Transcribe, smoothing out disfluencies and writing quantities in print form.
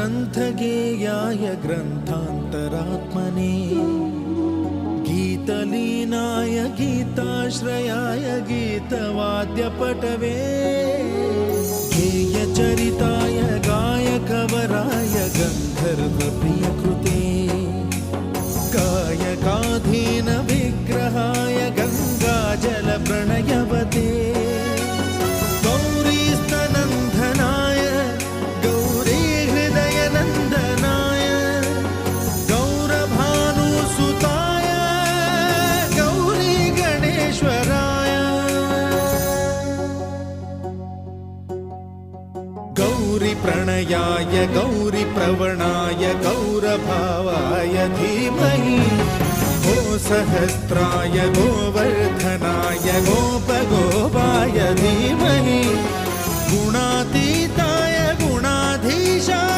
ग्रन्थगेयाय ग्रन्थान्तरात्मने गीतलीनाय गीताश्रयाय गीतवाद्यपटवे गेयचरिताय गायकवराय गन्धर्वप्रियकृते गायकाधीन विग्रहाय गङ्गाजलप्रणयवते गौरीस्तनन्दनाय गौरीहृदयनन्दनाय गौरभानुसुताय गौरीगणेश्वराय गौरीप्रणयाय गौरीप्रवणाय गौरभावाय धीमहि गोसहस्राय गोवर्धनाय गोपगोपाय धीमहि गुणातीताय गुणाधीशाय